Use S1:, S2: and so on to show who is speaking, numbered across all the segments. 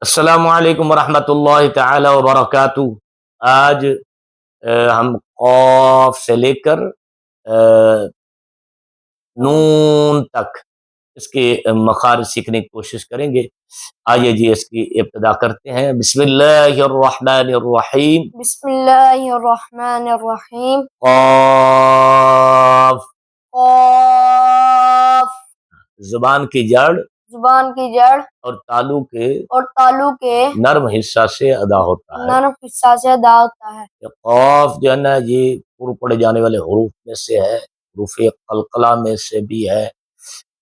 S1: السلام علیکم ورحمۃ اللہ تعالی وبرکاتہ۔ آج ہم قاف سے لے کر نون تک اس کے مخارج سیکھنے کی کوشش کریں گے۔ آئیے جی اس کی ابتدا کرتے ہیں۔ بسم اللہ الرحمن الرحیم۔
S2: بسم اللہ الرحمن الرحیم۔
S1: قاف،
S2: قاف،
S1: زبان کی جڑ
S2: زبان کی جڑ
S1: اور
S2: تالو کے
S1: نرم حصہ سے ادا ہوتا ہے۔
S2: نرم حصہ سے ادا ہوتا ہے۔
S1: قاف جو ہے نا یہ پر پڑے جانے والے حروف میں سے ہے، حروف قلقلہ میں سے بھی ہے،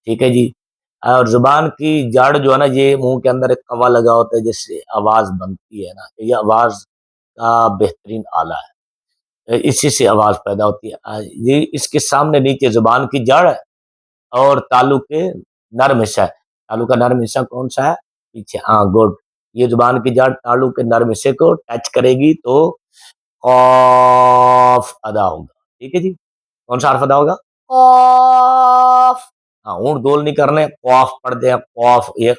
S1: ٹھیک ہے جی۔ اور زبان کی جڑ جو ہے نا یہ منہ کے اندر ایک قوا لگا ہوتا ہے جس سے آواز بنتی ہے نا، یہ آواز کا بہترین آلہ ہے، اسی سے آواز پیدا ہوتی ہے۔ یہ اس کے سامنے نیچے زبان کی جڑ ہے اور تالو کے نرم حصہ ہے۔ تالو کا نرم حصہ کون سا ہے؟ پیچھے، ہاں گڈ۔ یہ زبان کی جڑ تالو کے نرم حصے کو ٹچ کرے گی تو قاف ادا ہوگا، ٹھیک ہے جی۔ کون سا حرف ادا ہوگا؟
S2: قاف۔
S1: ہاں، اونٹ گول نہیں کرنے، قاف پڑھ دیں، قاف، یہ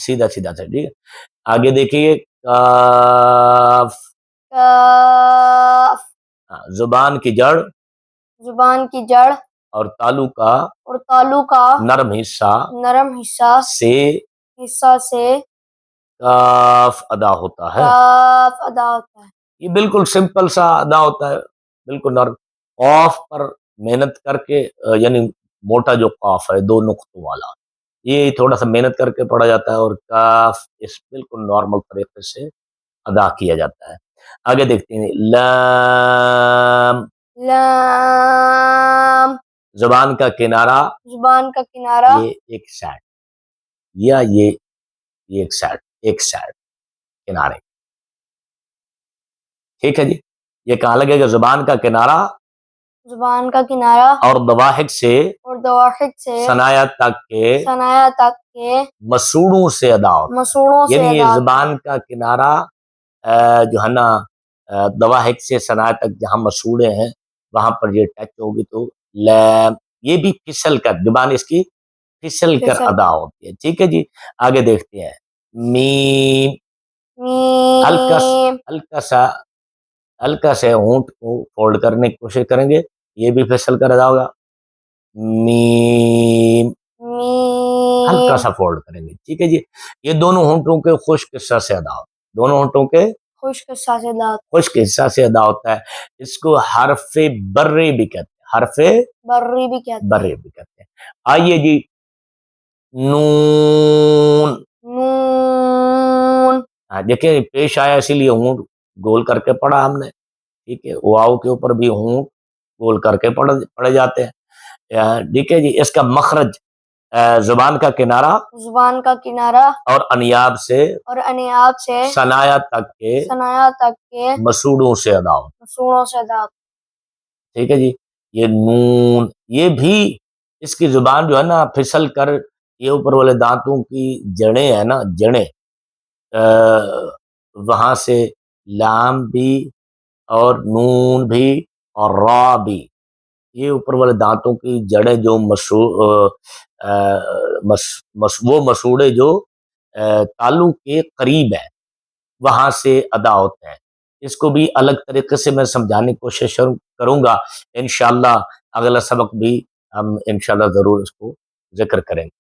S1: سیدھا سیدھا سے، ٹھیک ہے۔ آگے دیکھیے، کاف،
S2: کاف،
S1: زبان کی جڑ
S2: زبان کی جڑ
S1: اور تالو کا نرم حصہ سے کاف ادا ہوتا ہے۔
S2: کاف ادا ہوتا ہے۔
S1: یہ بالکل سمپل سا ادا ہوتا ہے، بالکل نرم۔ قاف پر محنت کر کے، یعنی موٹا جو قاف ہے دو نقطوں والا، یہ تھوڑا سا محنت کر کے پڑھا جاتا ہے، اور کاف اس بالکل نارمل طریقے سے ادا کیا جاتا ہے۔ آگے دیکھتے ہیں، لام،
S2: لام،
S1: زبان کا کنارہ، یہ ایک سائڈ، یا یہ ایک سائڈ کنارے، ٹھیک ہے جی۔ یہ کہاں لگے گا؟ زبان کا کنارہ اور ضواحک سے ثنایا تک کے مسوڑوں سے ادا ہوتا ہے۔ یعنی یہ زبان کا کنارہ جو ہے نا ضواحک سے ثنایا تک جہاں مسوڑے ہیں وہاں پر یہ ٹچ ہوگی تو لام، یہ بھی پھسل کر، زبان اس کی پھسل کر ادا ہوتی ہے، ٹھیک ہے جی۔ آگے دیکھتے ہیں، میم، ہلکا سے ہونٹ کو فولڈ کرنے کی کوشش کریں گے، یہ بھی پھسل کر ادا ہوگا، میم، ہلکا سا فولڈ کریں گے، ٹھیک ہے جی۔ یہ دونوں ہونٹوں کے خشک حصہ سے ادا ہوتا ہے، دونوں ہونٹوں کے خشک حصہ سے ادا ہوتا ہے۔ اس کو حرف برے بھی کہتے ہیں، حرف برے بھی کہتے ہیں۔ آئیے جی، نون، دیکھیں پیش آیا اسی لیے ہونٹ گول کر کے پڑھا ہم نے، ٹھیک ہے۔ واو کے اوپر بھی ہونٹ گول کر کے پڑھے جاتے ہیں، ٹھیک ہے جی۔ اس کا مخرج زبان کا کنارہ اور انیاب سے ثنایا تک کے مسوڑوں سے ادا ہوتا ہے، ٹھیک ہے جی۔ یہ نون، یہ بھی اس کی زبان جو ہے نا پھسل کر، یہ اوپر والے دانتوں کی جڑیں ہیں نا، جڑیں، وہاں سے لام بھی اور نون بھی اور را بھی، یہ اوپر والے دانتوں کی جڑیں جو وہ مسوڑے جو تالو کے قریب ہے وہاں سے ادا ہوتے ہیں۔ اس کو بھی الگ طریقے سے میں سمجھانے کی کوشش کروں گا، انشاءاللہ اگلا سبق بھی ہم انشاءاللہ ضرور اس کو ذکر کریں گے۔